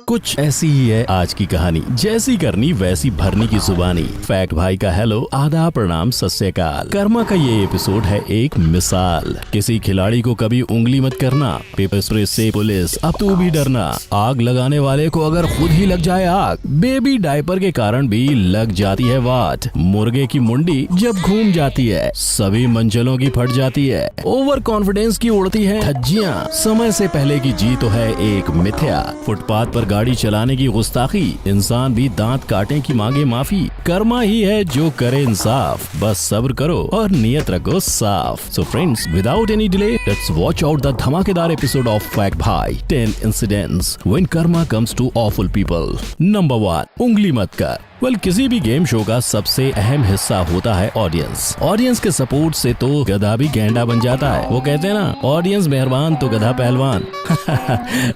कुछ ऐसी ही है आज की कहानी, जैसी करनी वैसी भरनी की जुबानी। फैक्ट भाई का हेलो, आदाब, प्रणाम, सत श्री अकाल। कर्मा का ये एपिसोड है एक मिसाल। किसी खिलाड़ी को कभी उंगली मत करना, पेपर स्प्रे से पुलिस, अब तू भी डरना। आग लगाने वाले को अगर खुद ही लग जाए आग, बेबी डायपर के कारण भी लग जाती है वाट। मुर्गे की मुंडी जब घूम जाती है, सभी मंजिलों की फट जाती है। ओवर कॉन्फिडेंस की उड़ती है धज्जियां, समय से पहले की जीत तो है एक मिथ्या। फुटपाथ पर गाड़ी चलाने की गुस्ताखी, इंसान भी दांत काटे की मांगे माफी। कर्मा ही है जो करे इंसाफ, बस सब्र करो और नियत रखो साफ। So friends, without any delay, let's watch out the धमाकेदार एपिसोड ऑफ फैक्ट भाई, 10 incidents when karma comes to awful people. Number 1, उंगली मत कर। किसी भी गेम शो का सबसे अहम हिस्सा होता है ऑडियंस। ऑडियंस के सपोर्ट से तो गधा भी गेंडा बन जाता है। वो कहते हैं ना, ऑडियंस मेहरबान तो गधा पहलवान।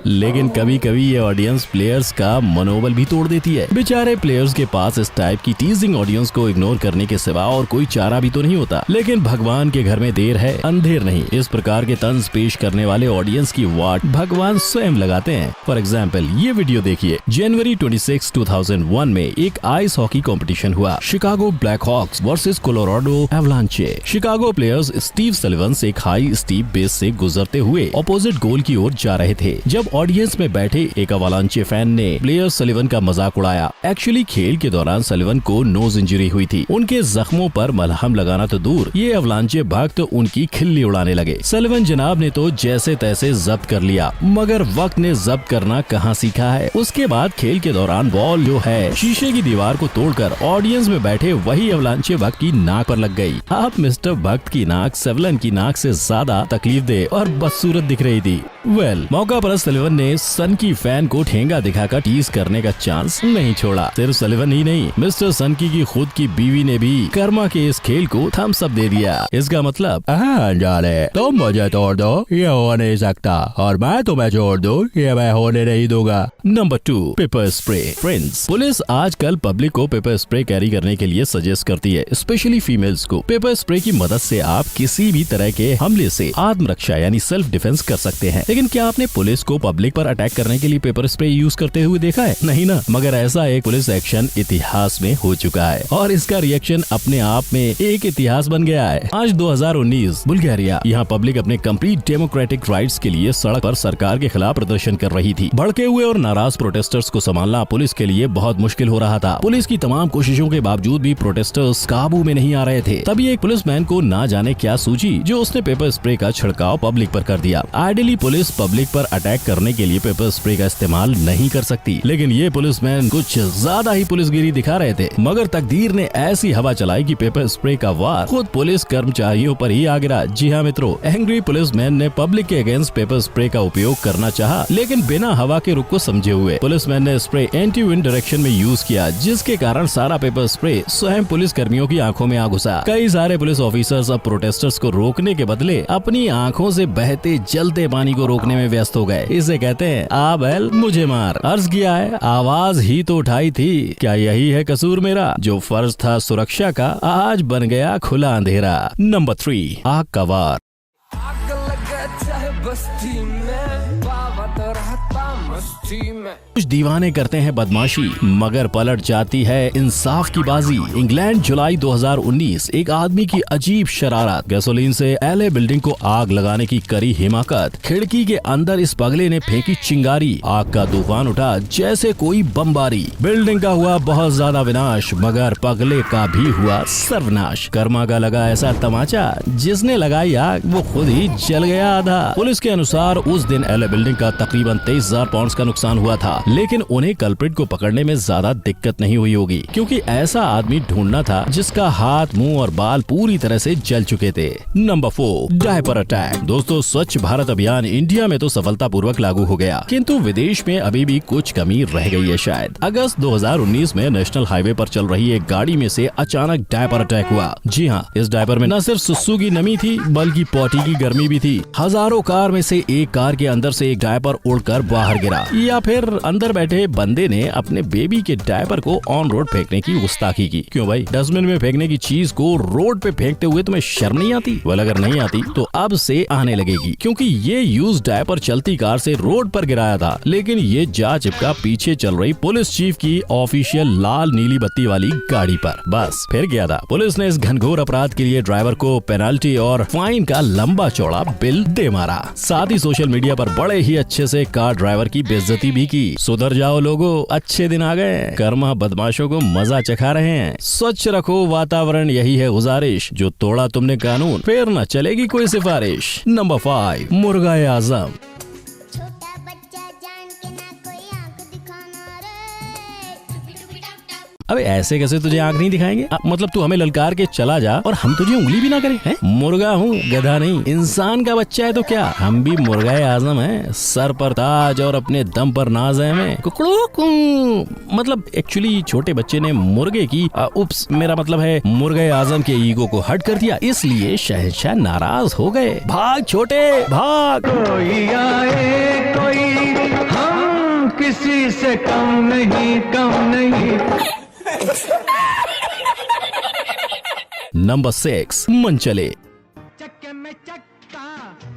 लेकिन कभी कभी ये ऑडियंस प्लेयर्स का मनोबल भी तोड़ देती है। बेचारे प्लेयर्स के पास इस टाइप की टीजिंग ऑडियंस को इग्नोर करने के सिवा और कोई चारा भी तो नहीं होता। लेकिन भगवान के घर में देर है, अंधेर नहीं। इस प्रकार के तंज पेश करने वाले ऑडियंस की वाट भगवान स्वयं लगाते हैं। फॉर एग्जाम्पल, ये वीडियो देखिए। जनवरी 26, 2001 में एक आइस हॉकी कंपटीशन हुआ। Chicago Blackhawks versus Colorado Avalanche. Chicago players Steve Sullivan एक हाई स्टीप बेस से गुजरते हुए ऑपोजिट गोल की ओर जा रहे थे, जब ऑडियंस में बैठे एक एवलांचे फैन ने प्लेयर सलिवन का मजाक उड़ाया। एक्चुअली खेल के दौरान सलिवन को नोज इंजरी हुई थी। उनके जख्मों पर मलहम लगाना तो दूर, ये एवलांचे भक्त उनकी खिल्ली उड़ाने लगे। सलिवन जनाब ने तो जैसे तैसे जब्त कर लिया, मगर वक्त ने जब्त करना कहाँ सीखा है। उसके बाद खेल के दौरान बॉल जो है शीशे की दीवार को तोड़कर ऑडियंस में बैठे वही एवलांचे भक्त की नाक पर लग गई। आप मिस्टर भक्त की नाक सलिवन की नाक से ज्यादा तकलीफ दे और बदसूरत दिख रही थी। मौका पर सलिवन ने सन की फैन को ठेंगा दिखाकर टीज करने का चांस नहीं छोड़ा। सिर्फ सलिवन ही नहीं, मिस्टर सनकी की खुद की बीवी ने भी कर्मा के इस खेल को थम्स अप दे दिया। इसका मतलब, तुम मुझे तोड़ दो, ये हो नहीं सकता, और मैं तुम्हें छोड़ दूं, ये मैं होने नहीं दूंगा। Number 2, paper spray. Friends, police आजकल पब्लिक को पेपर स्प्रे कैरी करने के लिए सजेस्ट करती है, स्पेशली फीमेल्स को। पेपर स्प्रे की मदद से आप किसी भी तरह के हमले से आत्मरक्षा यानी सेल्फ डिफेंस कर सकते हैं। लेकिन क्या आपने पुलिस को पब्लिक पर अटैक करने के लिए पेपर स्प्रे यूज करते हुए देखा है? नहीं ना। मगर ऐसा एक पुलिस एक्शन इतिहास में हो चुका है और इसका रिएक्शन अपने आप में एक इतिहास बन गया है। आज 2019 बुल्गारिया, यहाँ पब्लिक अपने कंप्लीट डेमोक्रेटिक राइट्स के लिए सड़क पर सरकार के खिलाफ प्रदर्शन कर रही थी। भड़के हुए और नाराज प्रोटेस्टर्स को संभालना पुलिस के लिए बहुत मुश्किल हो रहा था। पुलिस की तमाम कोशिशों के बावजूद भी प्रोटेस्टर्स काबू में नहीं आ रहे थे। तभी एक पुलिसमैन को ना जाने क्या सूझी, जो उसने पेपर स्प्रे का छिड़काव पब्लिक पर कर दिया। आइडियली पुलिस पब्लिक पर अटैक करने के लिए पेपर स्प्रे का इस्तेमाल नहीं कर सकती, लेकिन ये पुलिसमैन कुछ ज्यादा ही पुलिसगिरी दिखा रहे थे। मगर तकदीर ने ऐसी हवा चलाई कि पेपर स्प्रे का वार खुद पुलिस कर्मचारियों पर ही आ गिरा। जी हाँ मित्रों, एंग्री पुलिसमैन ने पब्लिक के अगेंस्ट पेपर स्प्रे का उपयोग करना चाहा, लेकिन बिना हवा के रुख को समझे हुए पुलिसमैन ने स्प्रे एंटी विंड डायरेक्शन में यूज किया, जिसके कारण सारा पेपर स्प्रे स्वयं पुलिस कर्मियों की आंखों में आ घुसा। कई सारे पुलिस ऑफिसर्स अब प्रोटेस्टर्स को रोकने के बदले अपनी आंखों से बहते जलते पानी को रोकने में व्यस्त हो गए। इसे कहते हैं आ बैल मुझे मार। अर्ज किया है, आवाज ही तो उठाई थी, क्या यही है कसूर मेरा? जो फर्ज था सुरक्षा का, आज बन गया खुला अंधेरा। नंबर 3, आग का वार। कुछ दीवाने करते हैं बदमाशी, मगर पलट जाती है इंसाफ की बाजी। इंग्लैंड, जुलाई 2019। एक आदमी की अजीब शरारत, गैसोलीन से एलए बिल्डिंग को आग लगाने की करी हिमाकत। खिड़की के अंदर इस पगले ने फेंकी चिंगारी, आग का तूफान उठा जैसे कोई बमबारी। बिल्डिंग का हुआ बहुत ज्यादा विनाश, मगर पगले का भी हुआ सर्वनाश। कर्मा का लगा ऐसा तमाचा, जिसने लगाई आग वो खुद ही जल गया आधा। पुलिस के अनुसार उस दिन एलए बिल्डिंग का तकरीबन 23,000 पाउंड का नुकसान हुआ था, लेकिन उन्हें कल्प्रिट को पकड़ने में ज्यादा दिक्कत नहीं हुई होगी, क्योंकि ऐसा आदमी ढूंढना था जिसका हाथ, मुंह और बाल पूरी तरह से जल चुके थे। Number 4, diaper attack. दोस्तों, स्वच्छ भारत अभियान इंडिया में तो सफलतापूर्वक लागू हो गया, किंतु विदेश में अभी भी कुछ कमी रह गई है शायद। अगस्त 2019 में नेशनल हाईवे पर चल रही एक गाड़ी में से अचानक डायपर अटैक हुआ। जी हाँ, इस डायपर में न सिर्फ सुसु की नमी थी, बल्कि पॉटी की गर्मी भी थी। हजारों कार में से एक कार के अंदर से एक डायपर उड़कर बाहर गिरा, या फिर अंदर बैठे बंदे ने अपने बेबी के डायपर को ऑन रोड फेंकने की गुस्ताखी की। क्यों भाई, डस्टबिन में फेंकने की चीज को रोड पे फेंकते हुए तुम्हें शर्म नहीं आती? वेल अगर नहीं आती तो अब से आने लगेगी, क्योंकि ये यूज डायपर चलती कार से रोड पर गिराया था, लेकिन ये जा चिपका पीछे चल रही पुलिस चीफ की ऑफिशियल लाल नीली बत्ती वाली गाड़ी पर। बस फिर गया था। पुलिस ने इस घनघोर अपराध के लिए ड्राइवर को पेनाल्टी और फाइन का लंबा चौड़ा बिल दे मारा। साथ ही सोशल मीडिया पर बड़े ही अच्छे से कार ड्राइवर की बेइज्जती भी की। सुधर जाओ लोगों, अच्छे दिन आ गए। कर्मा बदमाशों को मजा चखा रहे हैं। स्वच्छ रखो वातावरण, यही है गुजारिश। जो तोड़ा तुमने कानून, फिर न चलेगी कोई सिफारिश। नंबर 5, मुर्गा ए आजम। छोटा बच्चा जान के ना कोई आंख दिखाना रे। अबे ऐसे कैसे तुझे आंख नहीं दिखाएंगे? मतलब तू हमें ललकार के चला जा और हम तुझे उंगली भी ना करें? हैं? मुर्गा हूँ, गधा नहीं। इंसान का बच्चा है तो क्या, हम भी मुर्गा आजम हैं। सर पर ताज और अपने दम पर नाज है हमें। कुकड़ू मतलब एक्चुअली छोटे बच्चे ने मुर्गे की उप्स मेरा मतलब है मुर्गे आजम के ईगो को हट कर दिया, इसलिए शहंशाह नाराज हो गए। भाग छोटे भाग। कोई आए कोई, हम किसी से कम नहीं, कम नहीं। नंबर 6, मनचले। चक्के में चक्का,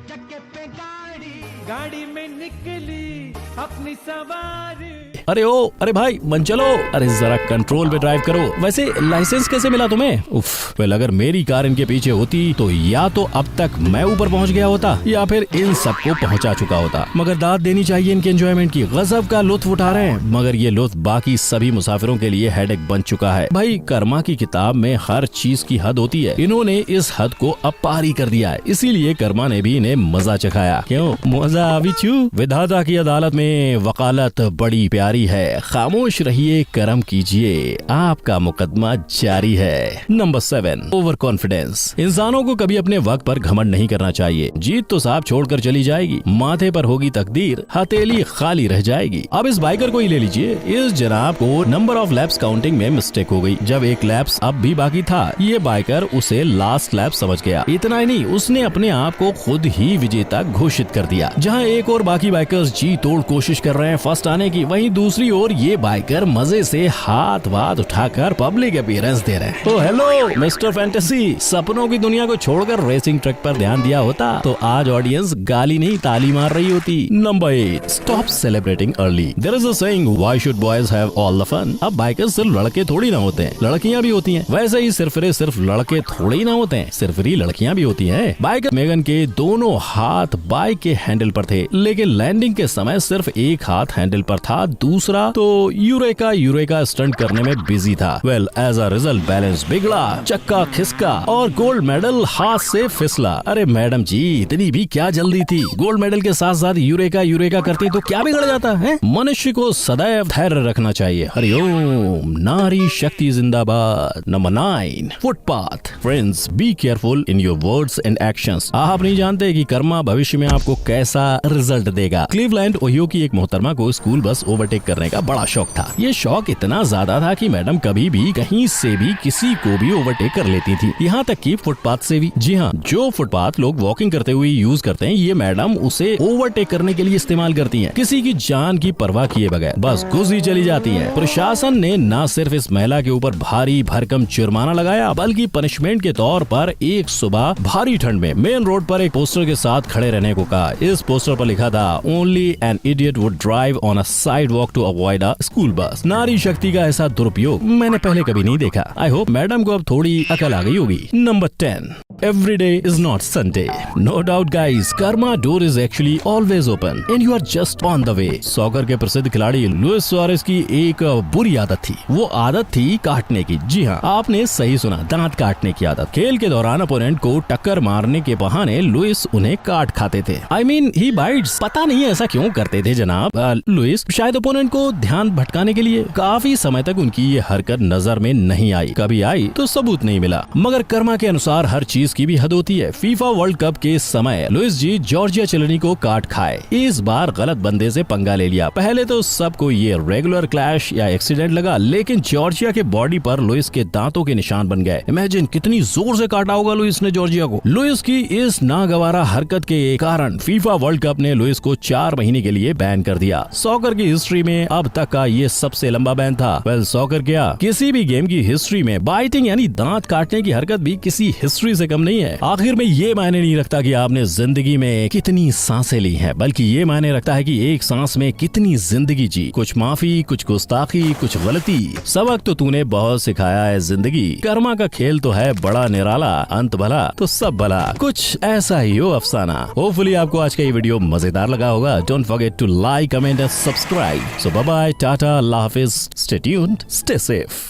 चक्के पे गाड़ी, गाड़ी में निकली अपनी सवारी। अरे भाई मन चलो, अरे जरा कंट्रोल पे ड्राइव करो। वैसे लाइसेंस कैसे मिला तुम्हें? उफ, वेल अगर मेरी कार इनके पीछे होती तो या तो अब तक मैं ऊपर पहुंच गया होता या फिर इन सबको पहुंचा चुका होता। मगर दाद देनी चाहिए इनके एंजॉयमेंट की। गजब का लुत्फ उठा रहे हैं, मगर ये लुत्फ बाकी सभी मुसाफिरों के लिए हेडेक बन चुका है। भाई कर्मा की किताब में हर चीज की हद होती है, इन्होंने इस हद को अब पारी कर दिया है, इसीलिए कर्मा ने भी इन्हें मजा चखाया। क्यों मजा अभी छू? विधाता की अदालत में वकालत बड़ी प्यारी है। खामोश रहिए, कर्म कीजिए, आपका मुकदमा जारी है। Number 7, over confidence. इंसानों को कभी अपने वक्त पर घमंड नहीं करना चाहिए। जीत तो साहब छोड़कर चली जाएगी, माथे पर होगी तकदीर, हथेली खाली रह जाएगी। अब इस बाइकर को ही ले लीजिए। इस जनाब को नंबर ऑफ लैप्स काउंटिंग में मिस्टेक हो गई। जब एक लैप्स अब भी बाकी था, ये बाइकर उसे लास्ट लैप समझ गया। इतना ही नहीं, उसने अपने आप को खुद ही विजेता घोषित कर दिया। जहाँ एक और बाकी बाइकर्स जी तोड़ कोशिश कर रहे हैं फर्स्ट आने की, वहीं दूसरी ओर ये बाइकर मजे से हाथ वाथ उठाकर पब्लिक अपीयरेंस दे रहे हैं। तो हेलो मिस्टर फैंटेसी, सपनों की दुनिया को छोड़कर रेसिंग ट्रैक पर ध्यान दिया होता तो आज ऑडियंस गाली नहीं ताली मार रही होती। Number 8, stop celebrating early. There is a saying, why should boys have all the fun. अब बाइकर्स सिर्फ लड़के थोड़ी ना होते हैं, लड़कियां भी होती हैं। वैसे ही सिर्फ लड़के थोड़े ही ना होते हैं, सिर्फ लड़कियां भी होती हैं। बाइकर मेगन के दोनों हाथ बाइक के हैंडल पर थे, लेकिन लैंडिंग के समय सिर्फ एक हाथ हैंडल पर था, दूसरा तो यूरेका स्टंट करने में बिजी था। Well as a result balance बिगड़ा, चक्का खिसका और गोल्ड मेडल हाथ से फिसला। अरे मैडम जी, इतनी भी क्या जल्दी थी? गोल्ड मेडल के साथ साथ यूरेका करती तो क्या बिगड़ जाता है? मनुष्य को सदैव धैर्य रखना चाहिए। हरिओम, नारी शक्ति जिंदाबाद। Number 9, footpath. Friends, be careful in your words and actions. आप नहीं जानते कि कर्मा भविष्य में आपको कैसा रिजल्ट देगा। क्लीवलैंड ओहियो की एक मोहतरमा को स्कूल बस ओवरटेक करने का बड़ा शौक था। ये शौक इतना ज्यादा था कि मैडम कभी भी कहीं से भी किसी को भी ओवरटेक कर लेती थी, यहाँ तक कि फुटपाथ से भी। जी हाँ, जो फुटपाथ लोग वॉकिंग करते हुए यूज करते हैं, ये मैडम उसे ओवरटेक करने के लिए इस्तेमाल करती हैं, किसी की जान की परवाह किए बगैर बस घुस ही चली जाती हैं। प्रशासन ने न सिर्फ इस महिला के ऊपर भारी भरकम जुर्माना लगाया, बल्कि पनिशमेंट के तौर पर एक सुबह भारी ठंड में मेन रोड पर एक पोस्टर के साथ खड़े रहने को कहा। इस पोस्टर पर लिखा था, only an idiot would drive on a sidewalk to avoid a school bus. नारी शक्ति का ऐसा दुरुपयोग मैंने पहले कभी नहीं देखा। आई होप मैडम को अब थोड़ी अकल आ गई होगी। Number 10, every day is not Sunday. No doubt guys, karma door is actually always open and you are just on the way. Soccer के प्रसिद्ध खिलाड़ी लुइस सुआरेज की एक बुरी आदत थी, वो आदत थी काटने की। जी हाँ, आपने सही सुना, दांत काटने की आदत। खेल के दौरान अपोनेंट को टक्कर मारने के बहाने लुइस उन्हें काट खाते थे। I mean, he bites. पता नहीं ऐसा क्यों करते थे जनाब। लुइस शायद अपोनेंट को ध्यान भटकाने के लिए। काफी समय तक उनकी ये हरकत नजर में नहीं आई, कभी आई तो सबूत नहीं मिला। मगर कर्मा के अनुसार हर चीज चीज की भी हद होती है। फीफा वर्ल्ड कप के समय लुइस जी जॉर्जिया चिलिनी को काट खाए। इस बार गलत बंदे से पंगा ले लिया। पहले तो सबको ये रेगुलर क्लैश या एक्सीडेंट लगा, लेकिन जॉर्जिया के बॉडी पर लुइस के दांतों के निशान बन गए। इमेजिन कितनी जोर से काटा होगा लुइस ने जॉर्जिया को। लुइस की इस नागवारा हरकत के कारण फीफा वर्ल्ड कप ने लुइस को 4 महीने के लिए बैन कर दिया। सॉकर की हिस्ट्री में अब तक का ये सबसे लंबा बैन था। वेल सॉकर क्या, किसी भी गेम की हिस्ट्री में बाइटिंग यानी दांत काटने की हरकत भी किसी हिस्ट्री से कम नहीं है। आखिर में ये मायने नहीं रखता कि आपने जिंदगी में कितनी सांसें ली हैं, बल्कि ये मायने रखता है कि एक सांस में कितनी जिंदगी जी। कुछ माफी, कुछ गुस्ताखी, कुछ गलती, सबक तो तूने बहुत सिखाया है जिंदगी। कर्मा का खेल तो है बड़ा निराला, अंत भला तो सब भला। कुछ ऐसा ही हो अफसाना। होपफुली आपको आज का ये वीडियो मजेदार लगा होगा। Don't forget to like, comment and subscribe. So bye bye, tata, अल्लाह हाफिज, स्टे ट्यून्ड, स्टे सेफ।